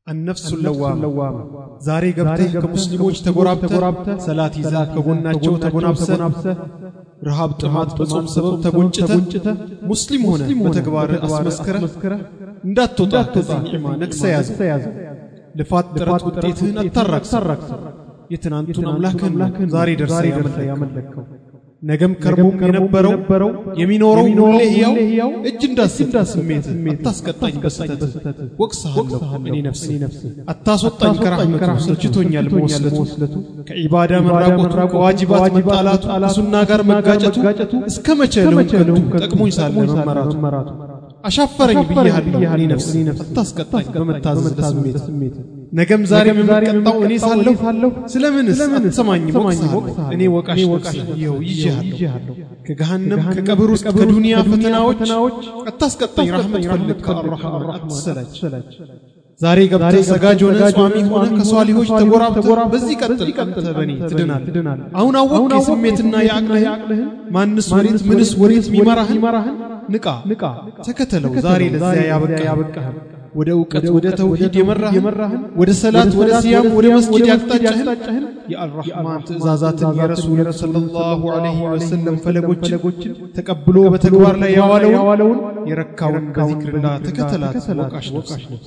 النفس اللوامة زاري قبته كمسلموش تقرابته سلاتي ذاك كغناچو تغنابسه رهاب طمات بصوم سبب تغنچته مسلم هنا بتكبار اسمسكره እንዳትወጣ ከዚህ ኒዕማ ነክሰያዝ ልፋት ጥረት ውጤትህን አታራክስ የትናንቱን አምላክህን ዛሬ ደርሰህ ያመለከው ነገም ከርሞም የነበረው የሚኖረው ሁሌ ሕያው እጅ እንዳስብ ስሜት አታስቀጣኝ በስተት ወቅሰሃለሁ እኔ ነፍሴ አታስወጣኝ ከራህመቱ ሰልችቶኛል መወስለቱ ከዒባዳ መራቆቱ ከዋጅባት መጣላቱ ከሱና ጋር መጋጨቱ እስከ መቼ ነው ከንቱ ጠቅሞኝ ሳለ መመራቱ አሻፈረኝ ብያለሁ እኔ ነፍሴ አታስቀጣኝ በመታዘዝ ለስሜት ነገም ዛሬም የምቀጣው እኔ ሳለሁ ስለምንስ አትሰማኝ ወቅሰሃለሁ እኔ ወቃሽ ይኸው ይዤሃለሁ ከገሃነም ከቀብር ውስጥ ከዱንያ ፈተናዎች አታስቀጣኝ ረህመት ፈልግ ከአርራህማን አትሰላች ዛሬ ገብተህ ሰጋጅ ሆነ ጿሚ ሆነ ከሷሊሆች ተጎራብተህ በዚህ ቀጥል በኔ ትድናል አሁን አወቅ የስሜትና የአቅልህን ማንስ ወሬት ምንስ ወሬት ሚመራህን ንቃ ተከተለው ዛሬ ለዚያ ያበቃህ ወደ ዕውቀት ወደ ተውሂድ የመራህን ወደ ሰላት ወደ ሲያም ወደ መስጊድ ያቅጣጫህን የአልራህማን ትእዛዛትን የረሱል ሰለላሁ ዐለይሂ ወሰለም ፈለጎችን ተቀብሎ በተግባር ላይ ያዋለውን የረካውን በዚክርላ ተከተላት ወቃሽ ነው